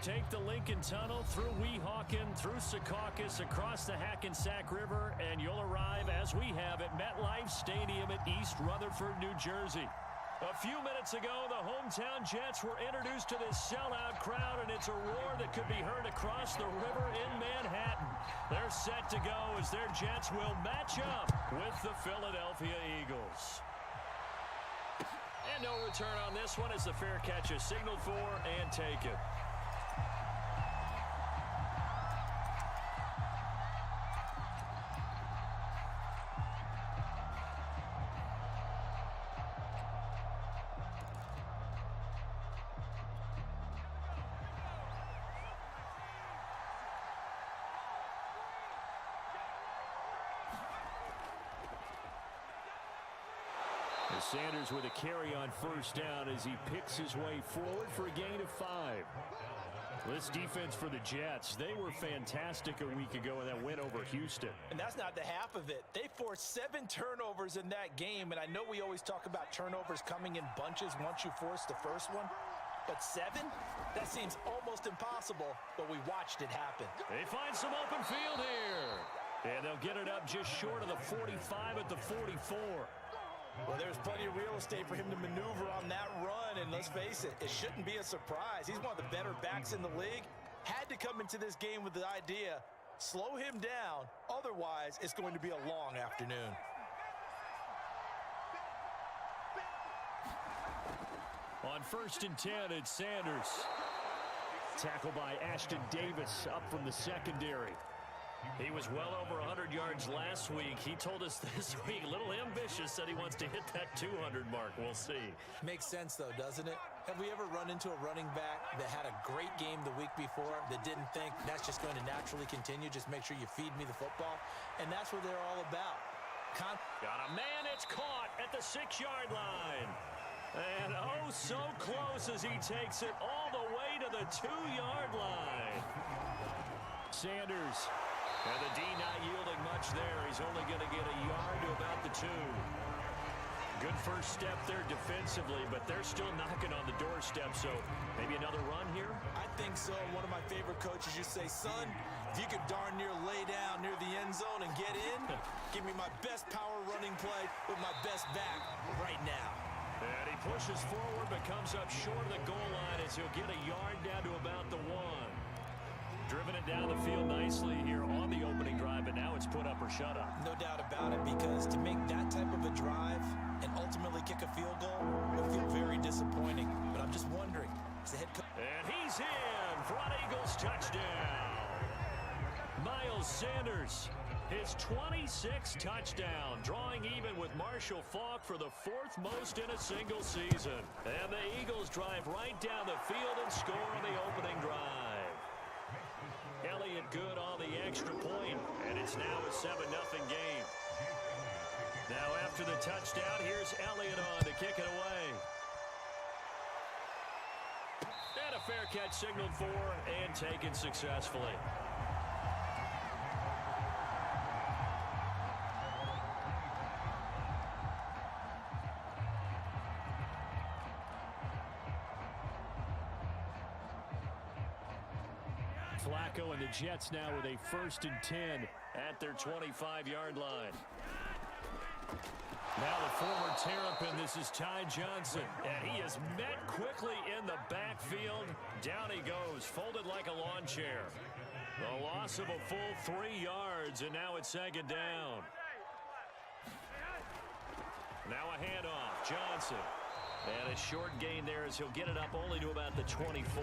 take the Lincoln Tunnel through Weehawken, through Secaucus, across the Hackensack River, and you'll arrive, as we have, at MetLife Stadium at East Rutherford, New Jersey. A few minutes ago, the hometown Jets were introduced to this sellout crowd, and it's a roar that could be heard across the river in Manhattan. They're set to go as their Jets will match up with the Philadelphia Eagles. And no return on this one as the fair catch is signaled for and taken. Sanders with a carry on first down as he picks his way forward for a gain of 5. This defense for the Jets, they were fantastic a week ago in that win over Houston. And that's not the half of it. They forced 7 turnovers in that game, and I know we always talk about turnovers coming in bunches once you force the first one. But 7? That seems almost impossible, but we watched it happen. They find some open field here. And they'll get it up just short of the 45 at the 44. Well, there's plenty of real estate for him to maneuver on that run, and let's face it, it shouldn't be a surprise. He's one of the better backs in the league. Had to come into this game with the idea, slow him down, otherwise it's going to be a long afternoon. On 1st and 10, it's Sanders. Tackled by Ashton Davis up from the secondary. He was well over 100 yards last week. He told us this week, a little ambitious, said he wants to hit that 200 mark. We'll see. Makes sense, though, doesn't it? Have we ever run into a running back that had a great game the week before that didn't think that's just going to naturally continue? Just make sure you feed me the football. And that's what they're all about. Got a man, it's caught at the 6-yard line. And oh, so close as he takes it all the way to the 2-yard line. Sanders. And the D not yielding much there. He's only going to get a yard to about the 2. Good first step there defensively, but they're still knocking on the doorstep, so maybe another run here? I think so. One of my favorite coaches used to say, son, if you could darn near lay down near the end zone and get in, give me my best power running play with my best back right now. And he pushes forward, but comes up short of the goal line as he'll get a yard down to about the 1. Driven it down the field nicely here on the opening drive, but now it's put up or shut up. No doubt about it, because to make that type of a drive and ultimately kick a field goal will feel very disappointing. But I'm just wondering, is the head coach... And he's in for an Eagles touchdown. Miles Sanders, his 26th touchdown, drawing even with Marshall Faulk for the 4th most in a single season. And the Eagles drive right down the field and score on the opening drive. Elliott good on the extra point, and it's now a 7-0 game. Now after the touchdown, here's Elliott on to kick it away. And a fair catch signaled for and taken successfully. Flacco and the Jets now with a 1st and 10 at their 25-yard line. Now the former Terrapin, this is Ty Johnson, and he is met quickly in the backfield. Down he goes, folded like a lawn chair. The loss of a full 3 yards, and now it's 2nd down. Now a handoff, Johnson. And a short gain there as he'll get it up only to about the 24.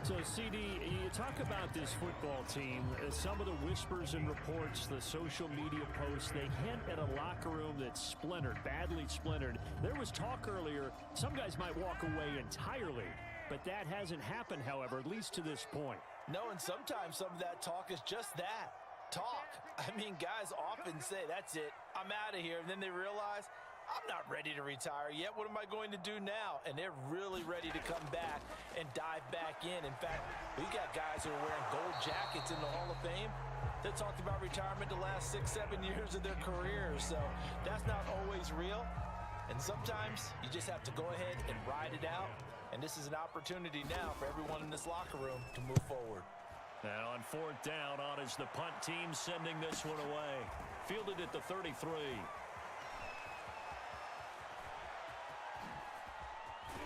So, CD, you talk about this football team, some of the whispers and reports, the social media posts, they hint at a locker room that's splintered, badly splintered. There was talk earlier, some guys might walk away entirely, but that hasn't happened, however, at least to this point. No, and sometimes some of that talk is just that, talk. I mean, guys often say, that's it, I'm out of here, and then they realize, I'm not ready to retire yet. What am I going to do now? And they're really ready to come back and dive back in. In fact, we got guys who are wearing gold jackets in the Hall of Fame that talked about retirement the last 6-7 years of their careers. So that's not always real. And sometimes you just have to go ahead and ride it out And this is an opportunity now for everyone in this locker room to move forward. And on fourth down, on is the punt team sending this one away. Fielded at the 33.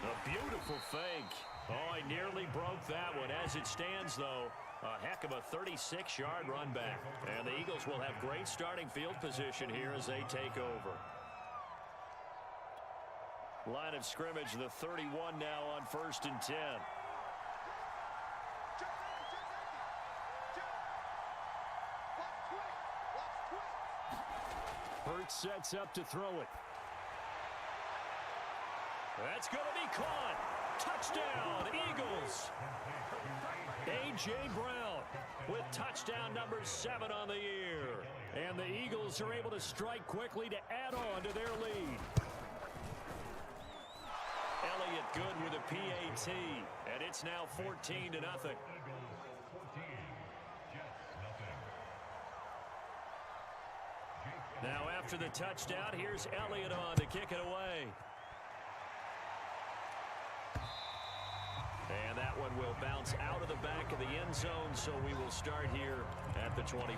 A beautiful fake. Oh, he nearly broke that one. As it stands, though, a heck of a 36-yard run back. And the Eagles will have great starting field position here as they take over. Line of scrimmage, the 31 now on 1st and 10. Hurts sets up to throw it. That's going to be caught. Touchdown, Eagles. A.J. Brown with touchdown number 7 on the year. And the Eagles are able to strike quickly to add on to their lead. Elliott good with a PAT, and it's now 14-0. Now after the touchdown, here's Elliott on to kick it away. And that one will bounce out of the back of the end zone, so we will start here at the 25.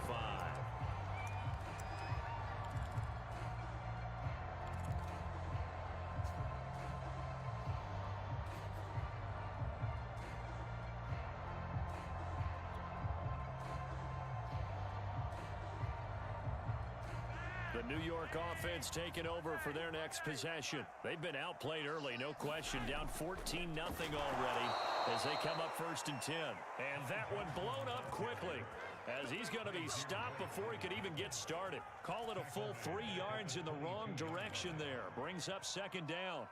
The New York offense taking over for their next possession. They've been outplayed early, no question. Down 14-0 already as they come up 1st and 10. And that one blown up quickly as he's going to be stopped before he could even get started. Call it a full 3 yards in the wrong direction there. Brings up 2nd down.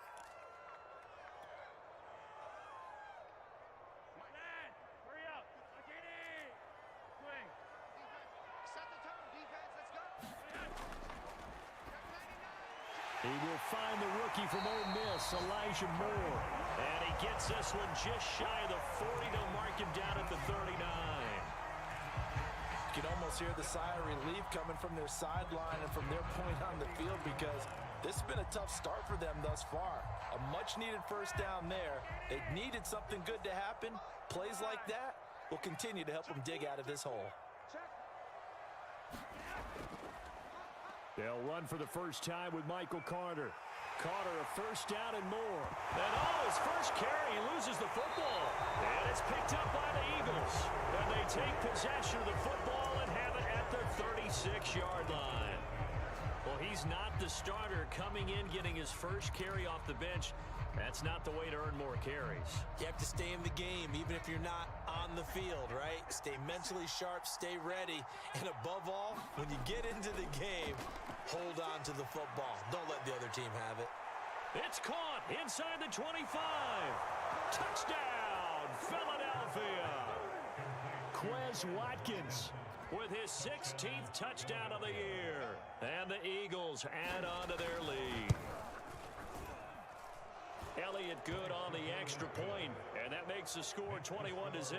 He will find the rookie from Ole Miss, Elijah Moore. And he gets this one just shy of the 40 to mark him down at the 39. You can almost hear the sigh of relief coming from their sideline and from their point on the field because this has been a tough start for them thus far. A much-needed first down there. They needed something good to happen. Plays like that will continue to help them dig out of this hole. They'll run for the first time with Michael Carter. Carter a first down and more. And his first carry, he loses the football. And it's picked up by the Eagles. And they take possession of the football and have it at the 36-yard line. Well, he's not the starter coming in, getting his first carry off the bench. That's not the way to earn more carries. You have to stay in the game, even if you're not on the field, right? Stay mentally sharp, stay ready, and above all, when you get into the game, hold on to the football. Don't let the other team have it. It's caught inside the 25. Touchdown, Philadelphia. Quez Watkins with his 16th touchdown of the year. And the Eagles add on to their lead. Elliott good on the extra point, and that makes the score 21-0.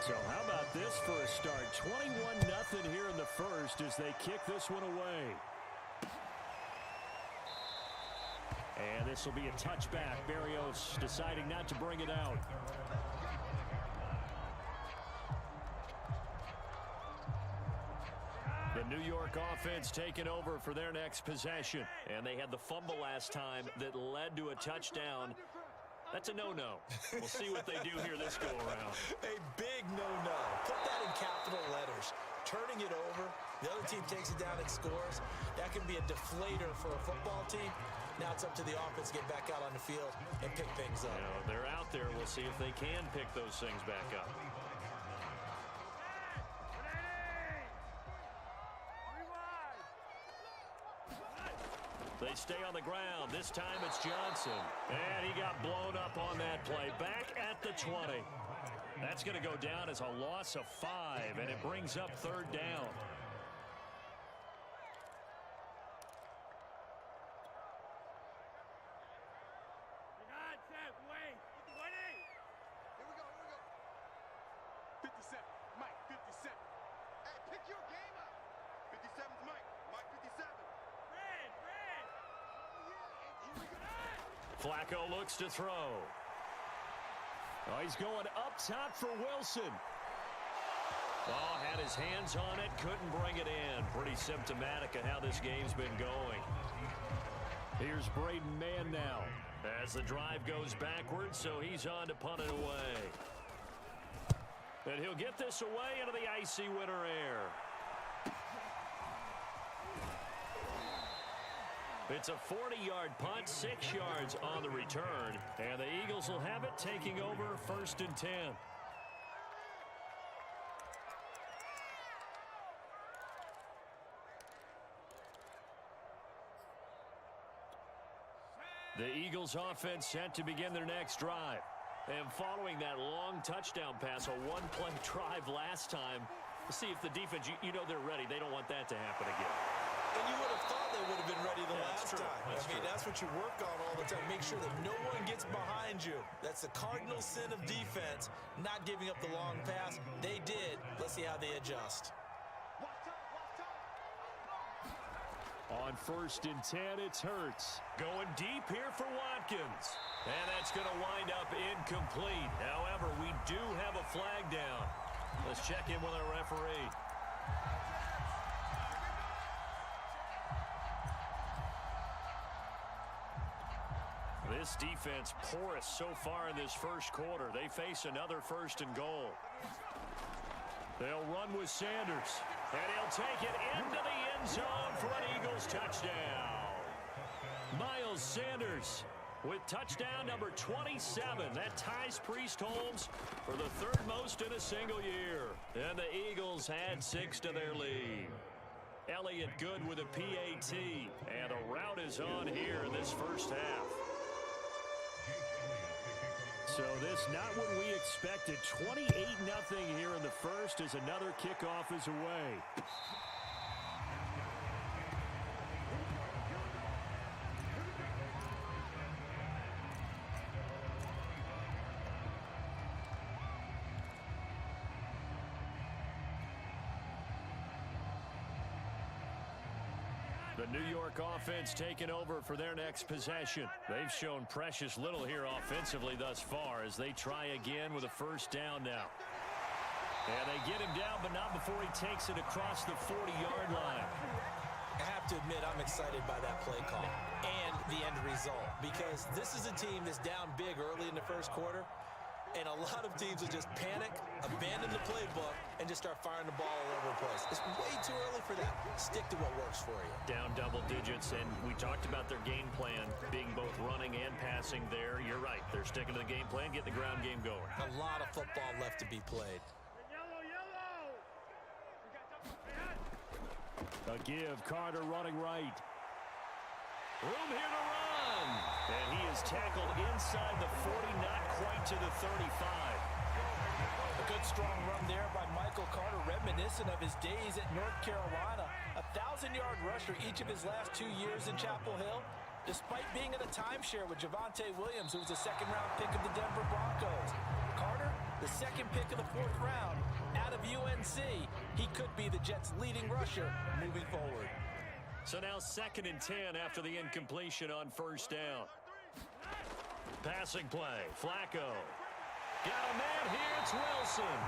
So how about this for a start? 21-0 here in the first as they kick this one away. And this will be a touchback. Berrios deciding not to bring it out. The New York offense taking over for their next possession. And they had the fumble last time that led to a touchdown. That's a no-no. We'll see what they do here this go-around. A big no-no. Put that in capital letters. Turning it over, the other team takes it down and scores. That can be a deflator for a football team. Now it's up to the offense to get back out on the field and pick things up. You know, they're out there. We'll see if they can pick those things back up. They stay on the ground. This time it's Johnson. And he got blown up on that play. Back at the 20. That's going to go down as a loss of 5, and it brings up 3rd down. Flacco looks to throw. Oh, he's going up top for Wilson. Oh, had his hands on it, couldn't bring it in. Pretty symptomatic of how this game's been going. Here's Braden Mann now as the drive goes backwards, so he's on to punt it away. And he'll get this away into the icy winter air. It's a 40-yard punt, 6 yards on the return, and the Eagles will have it taking over 1st and 10. The Eagles offense set to begin their next drive. And following that long touchdown pass, a one-play drive last time, see if the defense, you know they're ready. They don't want that to happen again. And you would have thought they would have been ready the last time. That's what you work on all the time. Make sure that no one gets behind you. That's the cardinal sin of defense, not giving up the long pass. They did. Let's see how they adjust. On 1st and 10, it's Hurts. Going deep here for Watkins. And that's going to wind up incomplete. However, we do have a flag down. Let's check in with our referee. This defense porous so far in this first quarter. They face another 1st and goal. They'll run with Sanders. And he'll take it into the end zone for an Eagles touchdown. Miles Sanders with touchdown number 27. That ties Priest Holmes for the 3rd most in a single year. And the Eagles add 6 to their lead. Elliott Good with a PAT. And a rout is on here in this first half. So this not what we expected. 28-0 here in the first as another kickoff is away. The New York offense taking over for their next possession. They've shown precious little here offensively thus far as they try again with a 1st down now. And they get him down, but not before he takes it across the 40-yard line. I have to admit, I'm excited by that play call and the end result, because this is a team that's down big early in the first quarter, and a lot of teams will just panic, abandon the playbook, and just start firing the ball all over the place. It's way too early for that. Stick to what works for you. Down double digits, and we talked about their game plan being both running and passing there. You're right. They're sticking to the game plan, getting the ground game going. A lot of football left to be played. A give, Carter running right. Room here to run. And he is tackled inside the 40, not quite to the 35. A good strong run there by Michael Carter, reminiscent of his days at North Carolina. A 1,000-yard rusher each of his last 2 years in Chapel Hill, despite being in a timeshare with Javonte Williams, who was a second-round pick of the Denver Broncos. Carter, the second pick of the 4th round out of UNC. He could be the Jets' leading rusher moving forward. So now 2nd and 10 after the incompletion on 1st down. Passing play, Flacco. Got a man here, it's Wilson.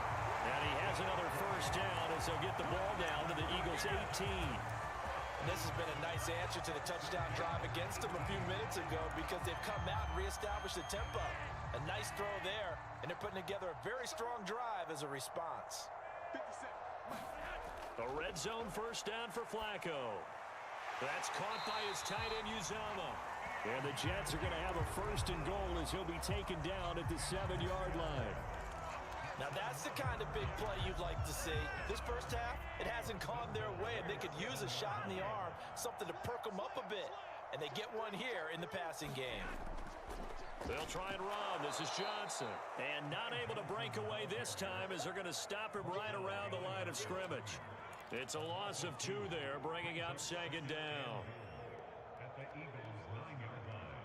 And he has another 1st down as they'll get the ball down to the Eagles' 18. And this has been a nice answer to the touchdown drive against them a few minutes ago, because they've come out and reestablished the tempo. A nice throw there, and they're putting together a very strong drive as a response. A red zone 1st down for Flacco. That's caught by his tight end, Uzama. And the Jets are going to have a 1st and goal as he'll be taken down at the 7-yard line. Now that's the kind of big play you'd like to see. This first half, it hasn't gone their way, and they could use a shot in the arm, something to perk them up a bit. And they get one here in the passing game. They'll try and run. This is Johnson. And not able to break away this time as they're going to stop him right around the line of scrimmage. It's a loss of 2 there, bringing up 2nd down. At the Eagles' 9-yard line.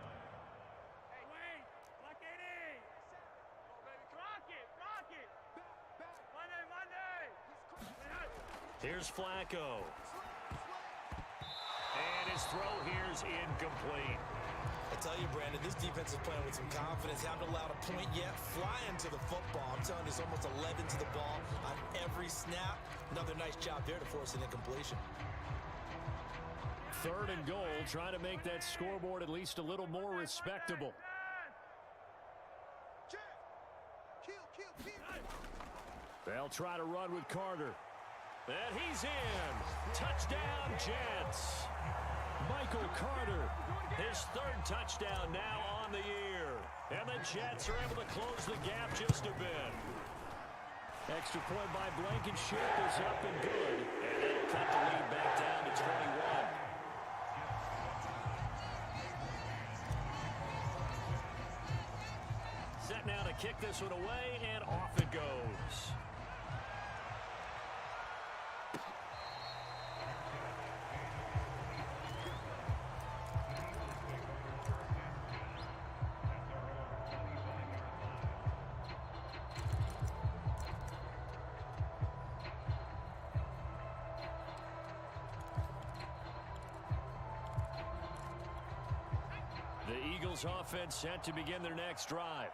Hey, Wayne, lock it in. Go, baby. Rock it. Monday. Here's Flacco. And his throw here is incomplete. A tell you, Brandon, this defense is playing with some confidence. Haven't allowed a point yet. Flying to the football. I'm telling you, it's almost 11 to the ball on every snap. Another nice job there to force an incompletion. 3rd and goal, trying to make that scoreboard at least a little more respectable. They'll try to run with Carter. And he's in. Touchdown, Jets. Michael Carter, his 3rd touchdown now on the year. And the Jets are able to close the gap just a bit. Extra point by Blankenship is up and good. And it'll cut the lead back down to 21. Set now to kick this one away, and off it goes. The Eagles offense set to begin their next drive.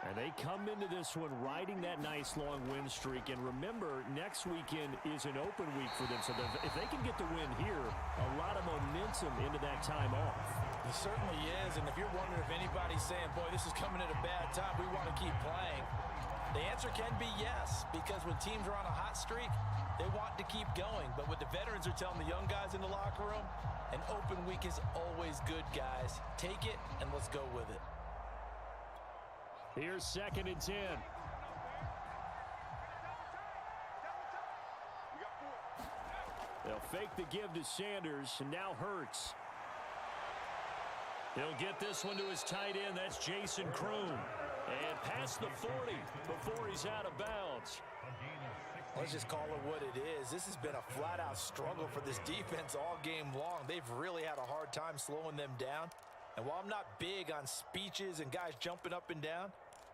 And they come into this one riding that nice long win streak. And remember, next weekend is an open week for them. So if they can get the win here, a lot of momentum into that time off. It certainly is. And if you're wondering if anybody's saying, boy, this is coming at a bad time, we want to keep playing, the answer can be yes. Because when teams are on a hot streak, they want to keep going. But what the veterans are telling the young guys in the locker room, an open week is always good, guys. Take it and let's go with it. Here's 2nd and 10. They'll fake the give to Sanders, and now Hurts. He'll get this one to his tight end. That's Jason Kroon. And past the 40 before he's out of bounds. Let's just call it what it is. This has been a flat-out struggle for this defense all game long. They've really had a hard time slowing them down. And while I'm not big on speeches and guys jumping up and down,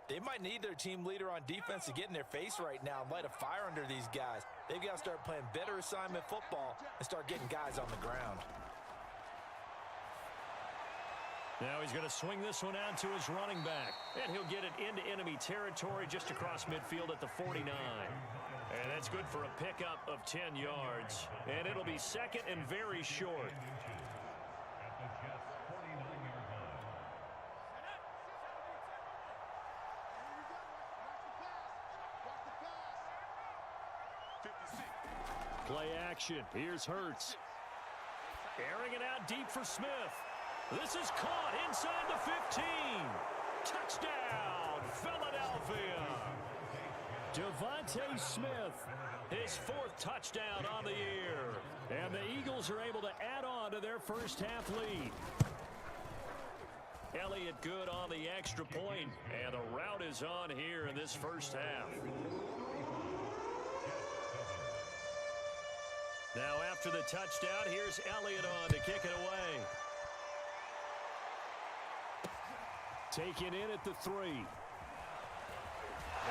they might need their team leader on defense to get in their face right now and light a fire under these guys. They've got to start playing better assignment football and start getting guys on the ground. Now he's going to swing this one out to his running back. And he'll get it into enemy territory just across midfield at the 49. And that's good for a pickup of 10 yards. And it'll be 2nd and very short. Play action. Here's Hurts. Airing it out deep for Smith. This is caught inside the 15. Touchdown, Philadelphia. Devontae Smith, his 4th touchdown on the year. And the Eagles are able to add on to their first half lead. Elliott good on the extra point, and the route is on here in this first half. Now after the touchdown, here's Elliott on to kick it away. Taken in at the 3. Now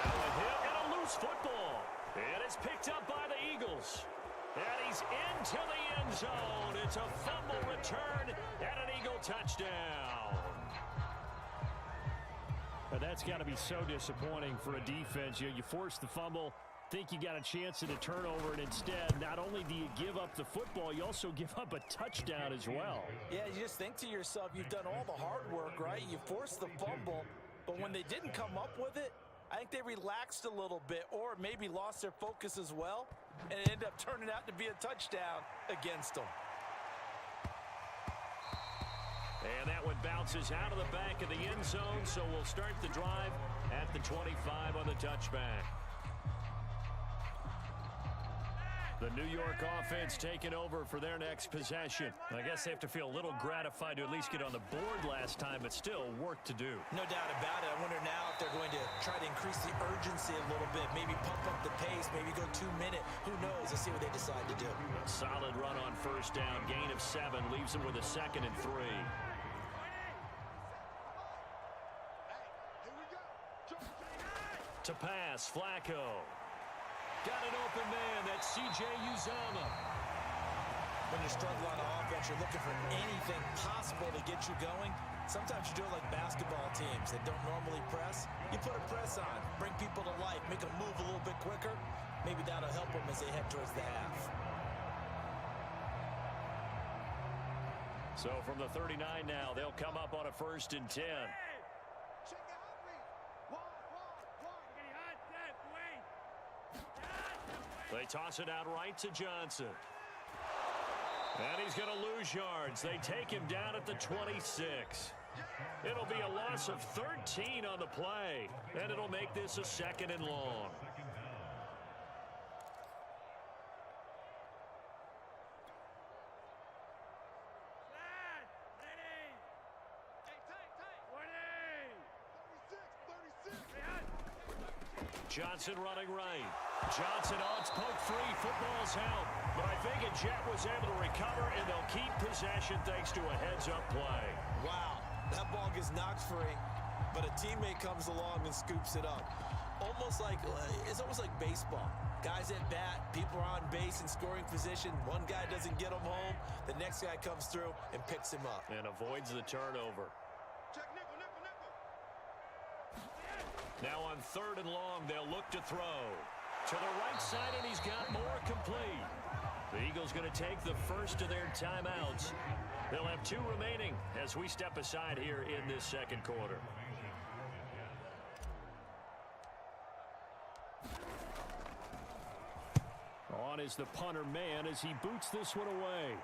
a hit and a loose football. And it's picked up by the Eagles. And he's into the end zone. It's a fumble return and an Eagle touchdown. But that's got to be so disappointing for a defense. You force the fumble, think you got a chance at a turnover, and instead, not only do you give up the football, you also give up a touchdown as well. Yeah, you just think to yourself, you've done all the hard work, right? You forced the fumble, but when they didn't come up with it, I think they relaxed a little bit or maybe lost their focus as well, and it ended up turning out to be a touchdown against them. And that one bounces out of the back of the end zone, so we'll start the drive at the 25 on the touchback. The New York offense taking over for their next possession. I guess they have to feel a little gratified to at least get on the board last time, but still work to do. No doubt about it. I wonder now if they're going to try to increase the urgency a little bit, maybe pump up the pace, maybe go 2 minute. Who knows? Let's see what they decide to do. A solid run on first down, gain of 7, leaves them with a 2nd and 3. To pass, Flacco. Got an open man, that's C.J. Uzomah. when you struggle on offense, you're looking for anything possible to get you going. Sometimes you do it like basketball teams that don't normally press. You put a press on, bring people to life, make them move a little bit quicker. Maybe that'll help them as they head towards the half. So from the 39 now, they'll come up on a 1st and 10. They toss it out right to Johnson. And he's going to lose yards. They take him down at the 26. It'll be a loss of 13 on the play, and it'll make this a 2nd and long. Johnson running right. Johnson on, it's poke free. Football's out. But I think Jet was able to recover, and they'll keep possession thanks to a heads-up play. Wow, that ball gets knocked free, but a teammate comes along and scoops it up. It's almost like baseball. Guys at bat, people are on base in scoring position. One guy doesn't get him home. The next guy comes through and picks him up. And avoids the turnover. Now on 3rd and long, they'll look to throw. To the right side, and he's got more complete. The Eagles going to take the first of their timeouts. They'll have 2 remaining as we step aside here in this 2nd quarter. On is the punter man as he boots this one away.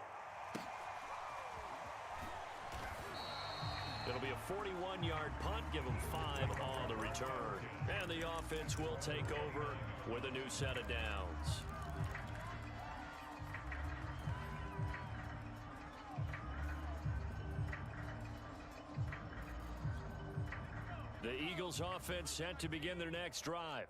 It'll be a 41-yard punt, give them 5 on the return. And the offense will take over with a new set of downs. The Eagles offense set to begin their next drive.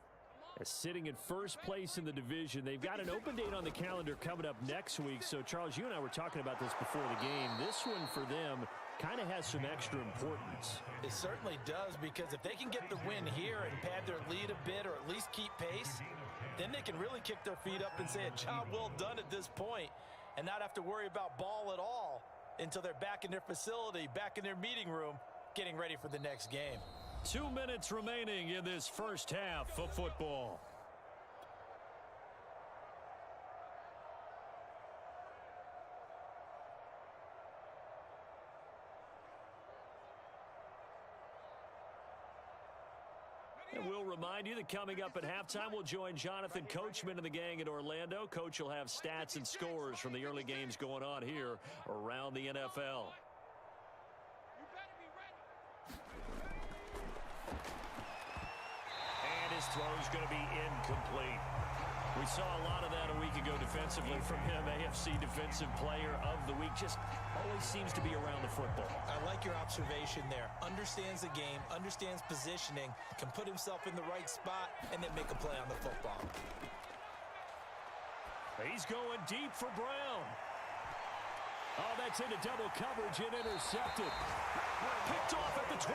Sitting in first place in the division. They've got an open date on the calendar coming up next week. So, Charles, you and I were talking about this before the game. This one for them kind of has some extra importance. It certainly does, because if they can get the win here and pad their lead a bit or at least keep pace, then they can really kick their feet up and say a job well done at this point and not have to worry about ball at all until they're back in their facility, back in their meeting room, getting ready for the next game. 2 minutes remaining in this first half of football. And we'll remind you that coming up at halftime, we'll join Jonathan Coachman and the gang in Orlando. Coach will have stats and scores from the early games going on here around the NFL. His throw is going to be incomplete. We saw a lot of that a week ago defensively from him. AFC Defensive Player of the Week. Just always seems to be around the football. I like your observation there. Understands the game, understands positioning, can put himself in the right spot, and then make a play on the football. He's going deep for Brown. Oh, that's into double coverage and intercepted. Picked off at the 12.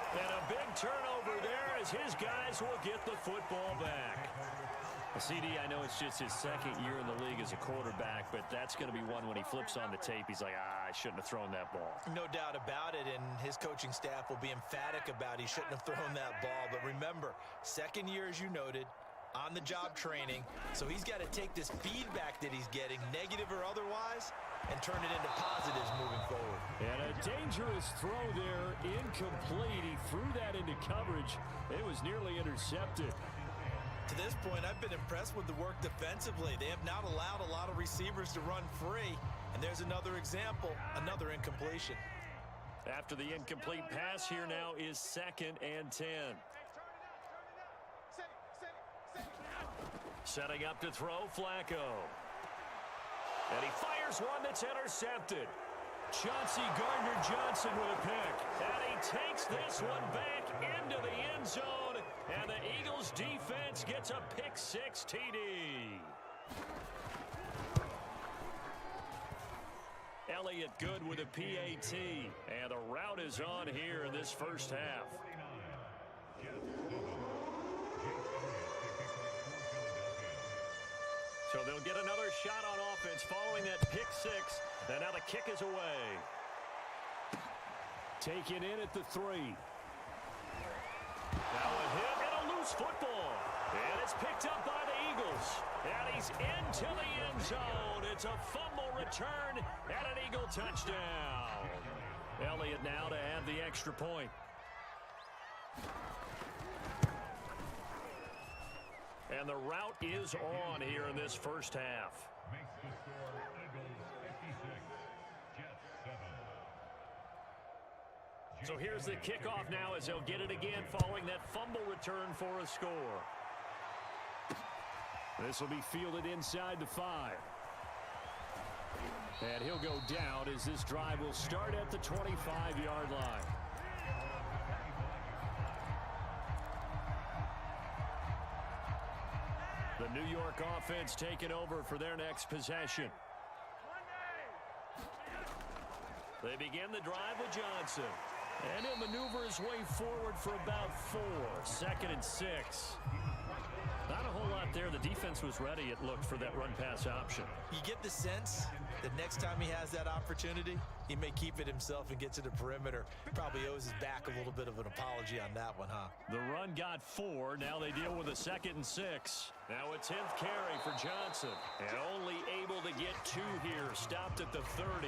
And a big turnover there as his guys will get the football back. CD, I know it's just his 2nd year in the league as a quarterback, but that's going to be one when he flips on the tape. He's like, I shouldn't have thrown that ball. No doubt about it, and his coaching staff will be emphatic about he shouldn't have thrown that ball. But remember, 2nd year, as you noted, on-the-job training, so he's got to take this feedback that he's getting, negative or otherwise, and turn it into positives moving forward. And a dangerous throw there, incomplete. He threw that into coverage. It was nearly intercepted. To this point, I've been impressed with the work defensively. They have not allowed a lot of receivers to run free, and there's another example, another incompletion. After the incomplete pass, here now is 2nd and 10. Setting up to throw, Flacco. And he fires one that's intercepted. Chauncey Gardner-Johnson with a pick. And he takes this one back into the end zone. And the Eagles defense gets a pick-6 TD. Elliott good with a PAT. And the route is on here in this first half. So they'll get another shot on offense following that pick six. And now the kick is away. Taken in at the 3. Now a hit and a loose football. And it's picked up by the Eagles. And he's into the end zone. It's a fumble return and an Eagle touchdown. Elliott now to have the extra point. And the route is on here in this first half. Makes the score Eagles 56, Jets 7. So here's the kickoff now as they'll get it again following that fumble return for a score. This will be fielded inside the 5. And he'll go down as this drive will start at the 25-yard line. The New York offense taking over for their next possession. They begin the drive with Johnson. And he'll maneuver his way forward for about 4. 2nd and 6. Not a whole lot there. The defense was ready, it looked, for that run-pass option. You get the sense that next time he has that opportunity, he may keep it himself and get to the perimeter. Probably owes his back a little bit of an apology on that one, huh? The run got 4. Now they deal with a 2nd and 6. Now a 10th carry for Johnson. And only able to get 2 here. Stopped at the 30.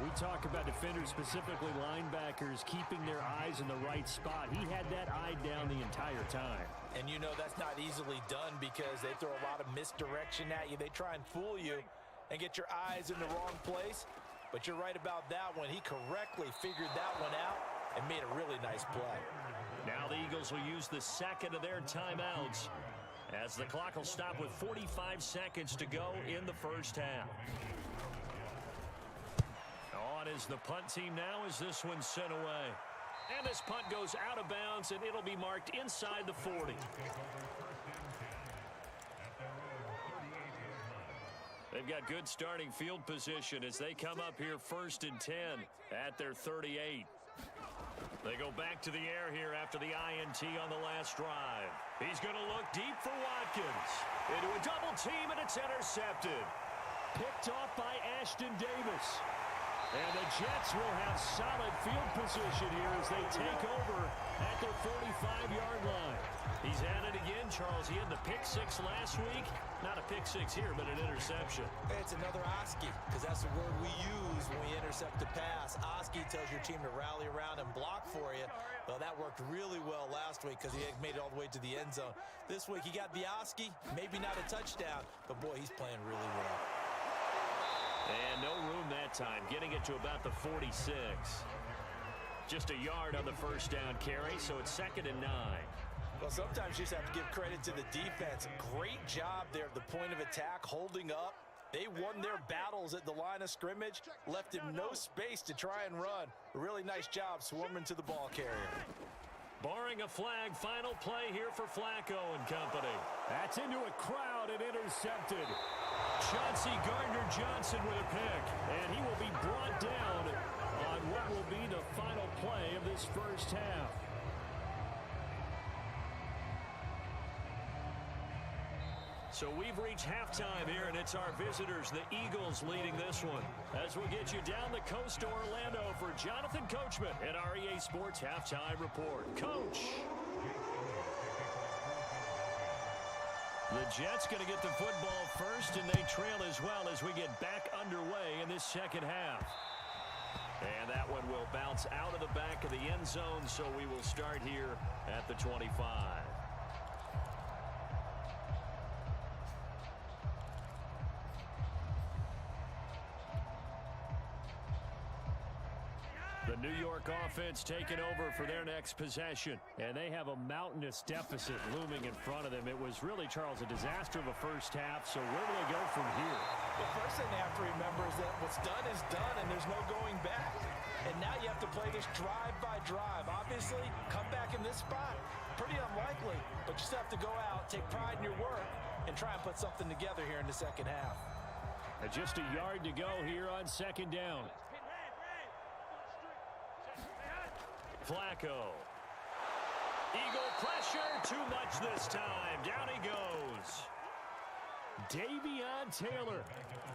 We talk about defenders, specifically linebackers, keeping their eyes in the right spot. He had that eye down the entire time. And you know that's not easily done because they throw a lot of misdirection at you. They try and fool you and get your eyes in the wrong place. But you're right about that one. He correctly figured that one out and made a really nice play. Now the Eagles will use the second of their timeouts as the clock will stop with 45 seconds to go in the first half. On is the punt team now as this one's sent away. And this punt goes out of bounds, and it'll be marked inside the 40. They've got good starting field position as they come up here 1st and 10 at their 38. They go back to the air here after the INT on the last drive. He's going to look deep for Watkins. Into a double team, and it's intercepted. Picked off by Ashton Davis. And the Jets will have solid field position here as they take over at their 45-yard line. He's at it again, Charles. He had the pick 6 last week. Not a pick 6 here, but an interception. It's another Oski, because that's the word we use when we intercept a pass. Oski tells your team to rally around and block for you. Well, that worked really well last week because he made it all the way to the end zone. This week, he got the Oski, maybe not a touchdown, but boy, he's playing really well. And no room that time, getting it to about the 46. Just a yard on the first down carry, so it's 2nd and 9. Well, sometimes you just have to give credit to the defense. Great job there at the point of attack, holding up. They won their battles at the line of scrimmage, left him no space to try and run. A really nice job swarming to the ball carrier. Barring a flag, final play here for Flacco and company. That's into a crowd and intercepted. Chauncey Gardner-Johnson with a pick, and he will be brought down on what will be the final play of this first half. So we've reached halftime here, and it's our visitors, the Eagles, leading this one. As we get you down the coast to Orlando for Jonathan Coachman at our EA Sports Halftime Report. Coach. The Jets going to get the football first, and they trail as well as we get back underway in this second half. And that one will bounce out of the back of the end zone, so we will start here at the 25. The New York offense taking over for their next possession. And they have a mountainous deficit looming in front of them. It was really, Charles, a disaster of a first half. So where do they go from here? The first thing they have to remember is that what's done is done and there's no going back. And now you have to play this drive by drive. Obviously, come back in this spot, pretty unlikely. But you still have to go out, take pride in your work, and try and put something together here in the second half. And just a yard to go here on 2nd down. Flacco. Eagle pressure, too much this time. Down he goes. Davion Taylor.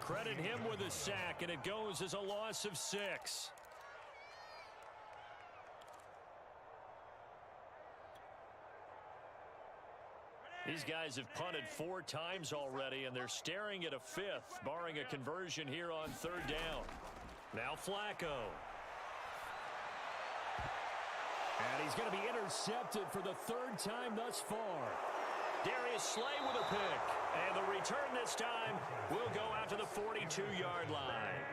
Credit him with a sack, and it goes as a loss of 6. These guys have punted 4 times already, and they're staring at a 5th, barring a conversion here on 3rd down. Now Flacco. And he's going to be intercepted for the 3rd time thus far. Darius Slay with a pick. And the return this time will go out to the 42-yard line.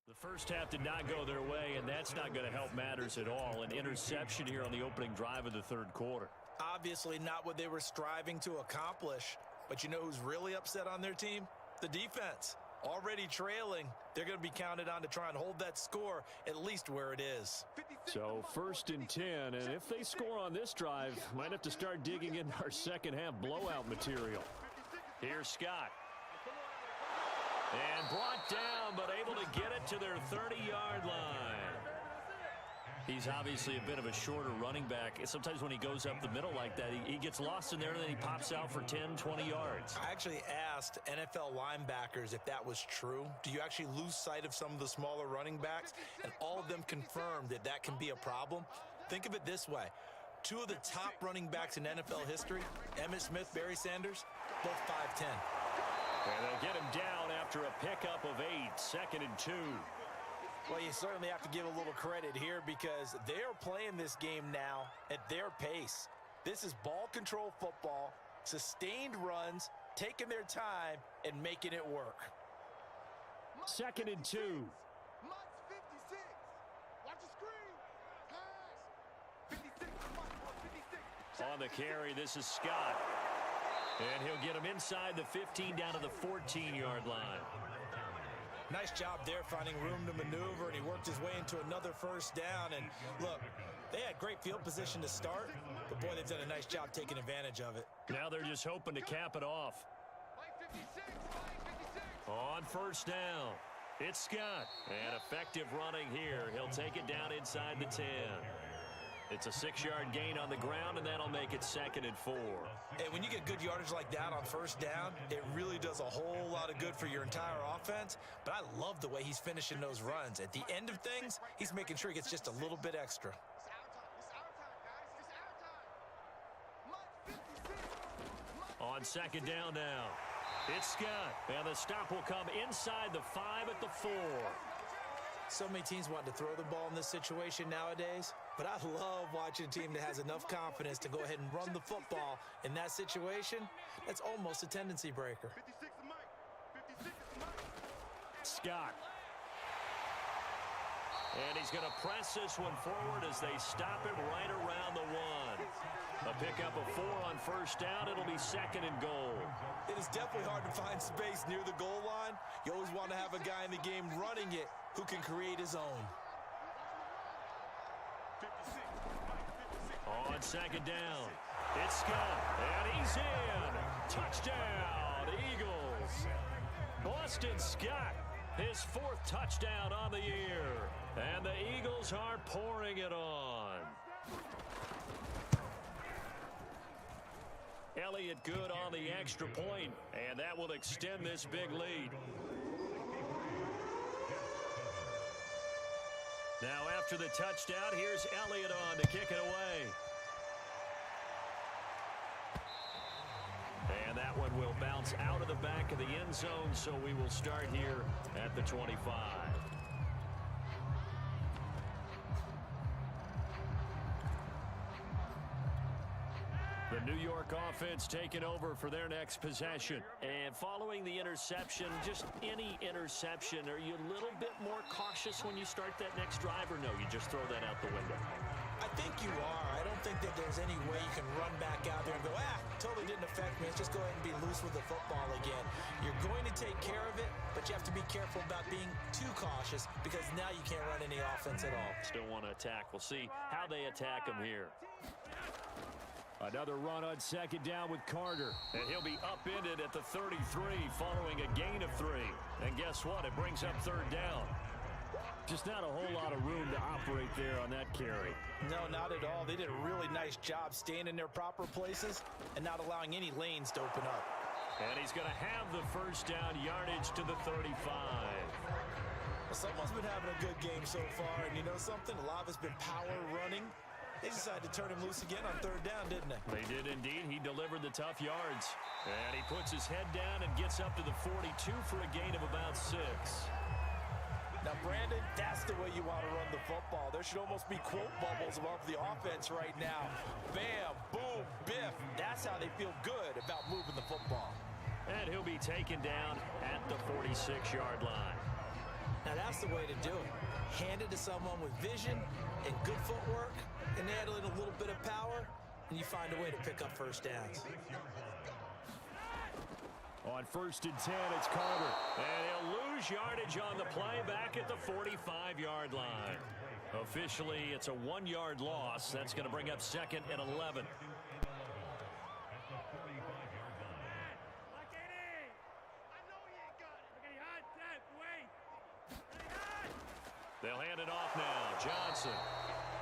The first half did not go their way, and that's not going to help matters at all. An interception here on the opening drive of the 3rd quarter. Obviously not what they were striving to accomplish. But you know who's really upset on their team? The defense. Already trailing, they're going to be counted on to try and hold that score at least where it is. So 1st and 10, and if they score on this drive, might have to start digging into our second half blowout material. Here's Scott. And brought down, but able to get it to their 30-yard line. He's obviously a bit of a shorter running back. Sometimes when he goes up the middle like that, he gets lost in there, and then he pops out for 10, 20 yards. I actually asked NFL linebackers if that was true. Do you actually lose sight of some of the smaller running backs? And all of them confirmed that that can be a problem. Think of it this way. 2 of the top running backs in NFL history, Emmitt Smith, Barry Sanders, both 5'10". And they'll get him down after a pickup of 8, 2nd and 2. Well, you certainly have to give a little credit here because they're playing this game now at their pace. This is ball control football, sustained runs, taking their time, and making it work. 2nd and 2. Mutts 56. Watch the screen. Pass. 56. Mutts 56. On the carry, this is Scott. And he'll get him inside the 15 down to the 14-yard line. Nice job there finding room to maneuver, and he worked his way into another 1st down. And look, they had great field position to start, but boy, they've done a nice job taking advantage of it. Now they're just hoping to cap it off. On 1st down, it's Scott. And effective running here. He'll take it down inside the 10. It's a 6-yard gain on the ground, and that'll make it 2nd and 4. Hey, when you get good yardage like that on first down, it really does a whole lot of good for your entire offense. But I love the way he's finishing those runs. At the end of things, he's making sure he gets just a little bit extra. It's our time, guys. It's our time. On 2nd down now, it's Scott, and the stop will come inside the 5 at the 4. So many teams want to throw the ball in this situation nowadays, but I love watching a team that has enough confidence to go ahead and run the football in that situation. That's almost a tendency breaker. 56 is Mike. 56 is Mike. Scott. And he's going to press this one forward as they stop him right around the 1. A pickup of 4 on first down. It'll be 2nd and goal. It is definitely hard to find space near the goal line. You always want to have a guy in the game running it who can create his own. 56. On 2nd down, it's Scott, and he's in. Touchdown, Eagles. Boston Scott, his 4th touchdown on the year. And the Eagles are pouring it on. Elliott good on the extra point, and that will extend this big lead. Now after the touchdown, here's Elliott on to kick it away. And that one will bounce out of the back of the end zone, so we will start here at the 25. The New York offense taking over for their next possession. And following the interception, just any interception, are you a little bit more cautious when you start that next drive, or no, you just throw that out the window? I think you are. I don't think that there's any way you can run back out there and go, totally didn't affect me. Let's just go ahead and be loose with the football again. You're going to take care of it, but you have to be careful about being too cautious because now you can't run any offense at all. Still want to attack. We'll see how they attack them here. Another run on 2nd down with Carter, and he'll be upended at the 33 following a gain of 3. And guess what? It brings up 3rd down. Just not a whole lot of room to operate there on that carry. No, not at all. They did a really nice job staying in their proper places and not allowing any lanes to open up. And he's going to have the 1st down yardage to the 35. Well, someone's been having a good game so far, and you know something? A lot of it's been power running. They decided to turn him loose again on 3rd down, didn't they? They did indeed. He delivered the tough yards. And he puts his head down and gets up to the 42 for a gain of about 6. Now, Brandon, that's the way you want to run the football. There should almost be quote bubbles above the offense right now. Bam, boom, biff. That's how they feel good about moving the football. And he'll be taken down at the 46-yard line. Now, that's the way to do it. Hand it to someone with vision and good footwork, and add in a little bit of power, and you find a way to pick up 1st downs. On 1st and 10, it's Carter. And he'll lose yardage on the play back at the 45-yard line. Officially, it's a 1-yard loss. That's going to bring up 2nd and 11. They'll hand it off now. Johnson.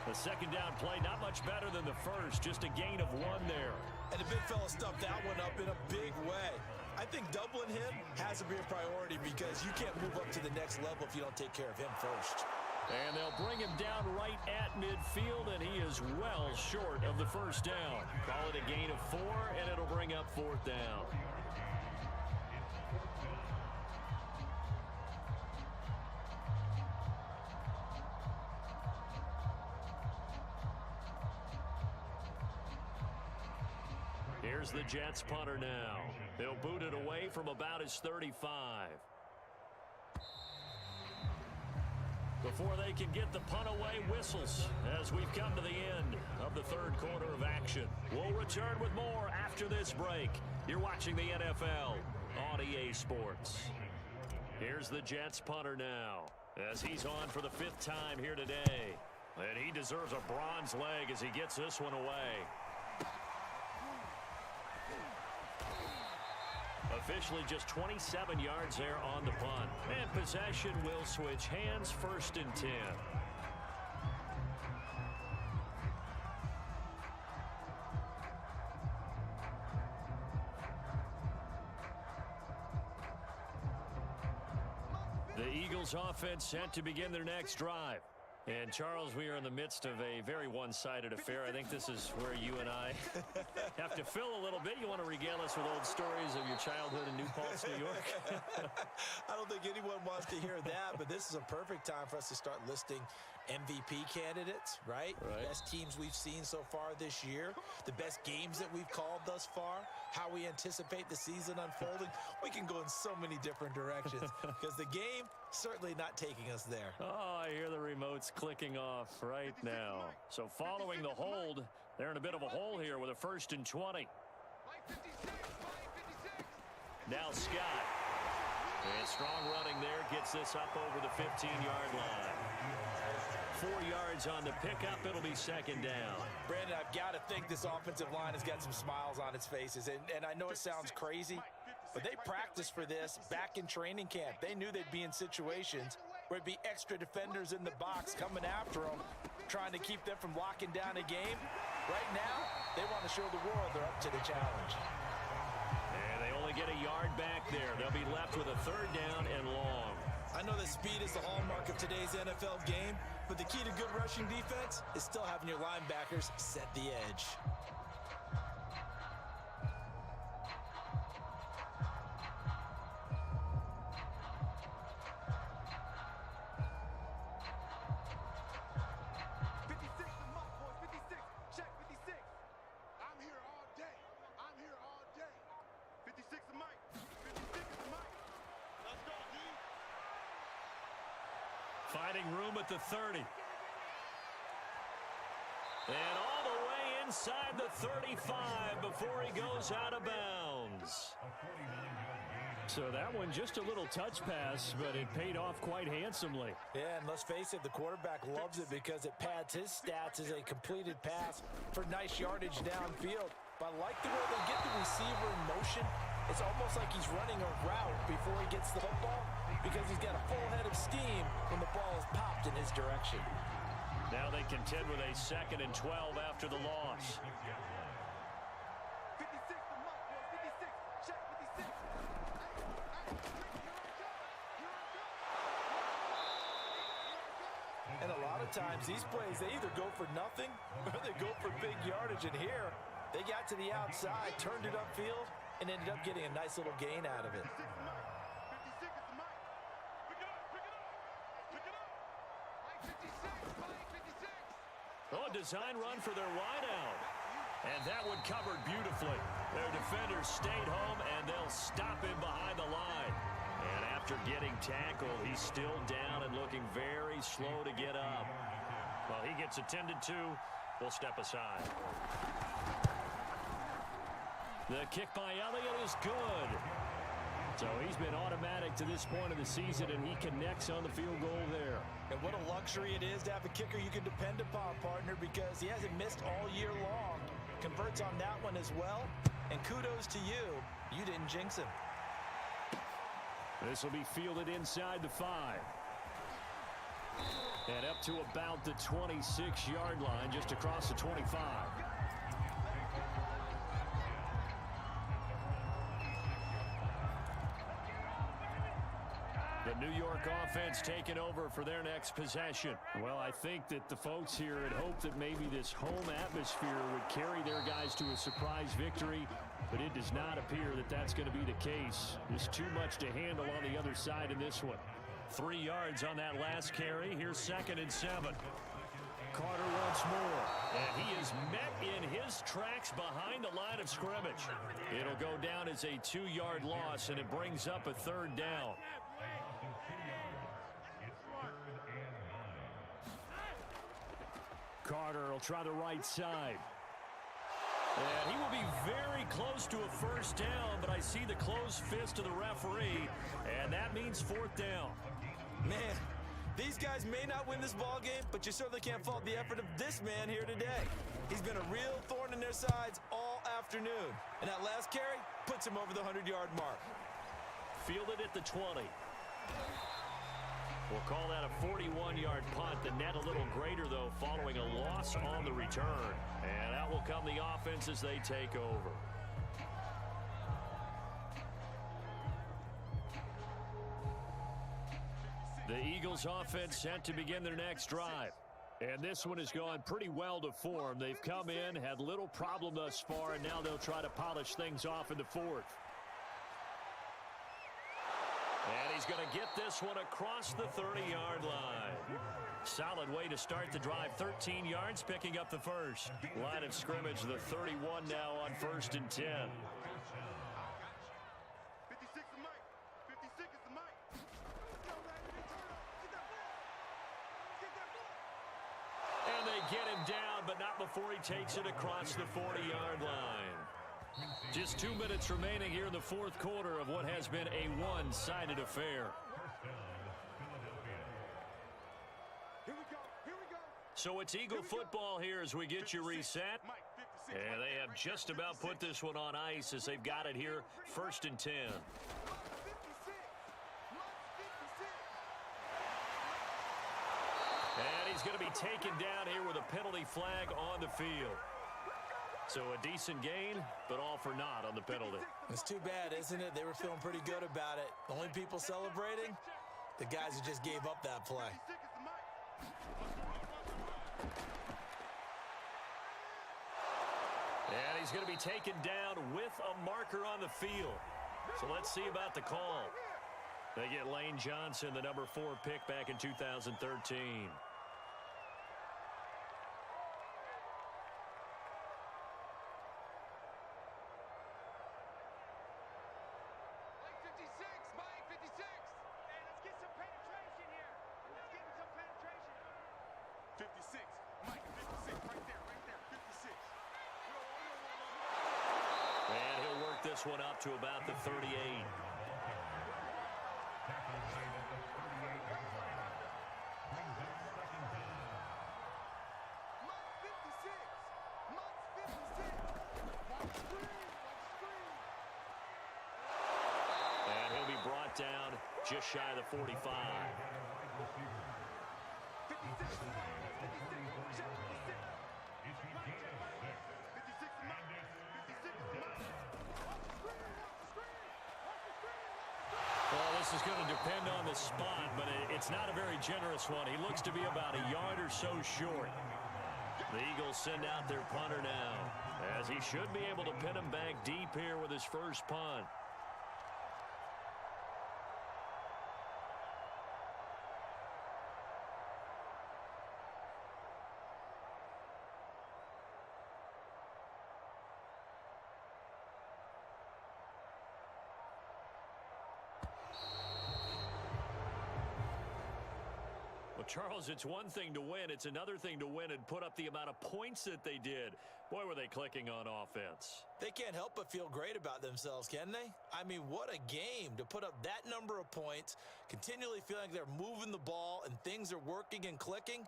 The 2nd down play, not much better than the 1st. Just a gain of 1 there. And the big fella stuffed that one up in a big way. I think doubling him has to be a priority because you can't move up to the next level if you don't take care of him first. And they'll bring him down right at midfield, and he is well short of the 1st down. Call it a gain of 4, and it'll bring up 4th down. Here's the Jets punter now. They'll boot it away from about his 35. Before they can get the punt away, whistles as we've come to the end of the 3rd quarter of action. We'll return with more after this break. You're watching the NFL on EA Sports. Here's the Jets punter now as he's on for the 5th time here today. And he deserves a bronze leg as he gets this one away. Officially just 27 yards there on the punt. And possession will switch hands, 1st and 10. Eagles offense set to begin their next drive. And, Charles, we are in the midst of a very one-sided affair. I think this is where you and I have to fill a little bit. You want to regale us with old stories of your childhood in New Paltz, New York? I don't think anyone wants to hear that, but this is a perfect time for us to start listing MVP candidates, right? Best teams we've seen so far this year, the best games that we've called thus far, how we anticipate the season unfolding. We can go in so many different directions because the game certainly not taking us there. Oh, I hear the remotes clicking off right now. So following the hold, they're in a bit of a hole here with a 1st and 20. Now Scott. And strong running there gets this up over the 15-yard line. 4 yards on the pickup. It'll be 2nd down. Brandon, I've got to think this offensive line has got some smiles on its faces. And I know it sounds crazy, but they practiced for this back in training camp. They knew they'd be in situations where it'd be extra defenders in the box coming after them, trying to keep them from locking down a game. Right now, they want to show the world they're up to the challenge. And they only get a yard back there. They'll be left with a 3rd down and long. I know that speed is the hallmark of today's NFL game, but the key to good rushing defense is still having your linebackers set the edge. Finding room at the 30. And all the way inside the 35 before he goes out of bounds. So that one just a little touch pass, but it paid off quite handsomely. Yeah, and let's face it, the quarterback loves it because it pads his stats as a completed pass for nice yardage downfield. But I like the way they get the receiver in motion. It's almost like he's running a route before he gets the football because he's got a full head of steam when the ball is popped in his direction. Now they contend with a 2nd and 12 after the loss. 56 the mark, boys. 56. Check 56. And a lot of times these plays, they either go for nothing or they go for big yardage. And here, they got to the outside, turned it upfield, and ended up getting a nice little gain out of it. 56 is the mark. Pick it up. Pick it up. Pick it up. 56. Oh, a design run for their wideout. And that one covered beautifully. Their defenders stayed home, and they'll stop him behind the line. And after getting tackled, he's still down and looking very slow to get up. Well, he gets attended to. We'll step aside. The kick by Elliott is good. So he's been automatic to this point of the season, and he connects on the field goal there. And what a luxury it is to have a kicker you can depend upon, partner, because he hasn't missed all year long. Converts on that one as well. And kudos to you. You didn't jinx him. This will be fielded inside the 5. And up to about the 26-yard line, just across the 25. The New York offense taking over for their next possession. Well, I think that the folks here had hoped that maybe this home atmosphere would carry their guys to a surprise victory, but it does not appear that that's going to be the case. There's too much to handle on the other side in this one. 3 yards on that last carry. Here's 2nd and 7. Carter once more, and he is met in his tracks behind the line of scrimmage. It'll go down as a 2-yard loss, and it brings up a 3rd down. Carter will try the right side. And he will be very close to a 1st down, but I see the closed fist of the referee, and that means 4th down. Man, these guys may not win this ball game, but you certainly can't fault the effort of this man here today. He's been a real thorn in their sides all afternoon. And that last carry puts him over the 100-yard mark. Fielded at the 20. We'll call that a 41-yard punt. The net a little greater, though, following a loss on the return. And out will come the offense as they take over. The Eagles offense set to begin their next drive. And this one has gone pretty well to form. They've come in, had little problem thus far, and now they'll try to polish things off in the fourth. And he's going to get this one across the 30-yard line. Solid way to start the drive. 13 yards, picking up the first. Line of scrimmage, the 31 now on 1st and 10. 56 is Mike. 56 is the Mike. And they get him down, but not before he takes it across the 40-yard line. Just 2 minutes remaining here in the fourth quarter of what has been a one-sided affair. Here we go. Here we go. So it's Eagle football here as we get you reset. Mike, 56. And they have just about put this one on ice as they've got it here, 1st and 10. And he's going to be taken down here with a penalty flag on the field. So a decent gain, but all for naught on the penalty. It's too bad, isn't it? They were feeling pretty good about it. The only people celebrating, the guys who just gave up that play. 56 is the Mike. And he's going to be taken down with a marker on the field. So let's see about the call. They get Lane Johnson, the number 4 pick back in 2013. Mike, 56. Hey, let's get some penetration here. Let's get some penetration. 56. Mike, 56. Right there, 56. And he'll work this one up to about the 38. And he'll be brought down just shy of the 45. Well, this is going to depend on the spot, but it's not a very generous one. He looks to be about a yard or so short. The Eagles send out their punter now, as he should be able to pin him back deep here with his first punt. Well, Charles, it's one thing to win. It's another thing to win and put up the amount of points that they did. Boy, were they clicking on offense. They can't help but feel great about themselves, can they? I mean, what a game to put up that number of points, continually feeling like they're moving the ball and things are working and clicking.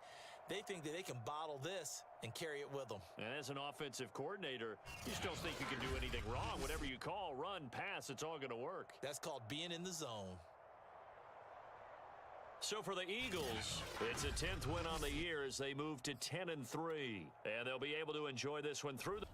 They think that they can bottle this and carry it with them. And as an offensive coordinator, you just don't think you can do anything wrong. Whatever you call, run, pass, it's all going to work. That's called being in the zone. So for the Eagles, it's a 10th win on the year as they move to 10-3. And they'll be able to enjoy this one through the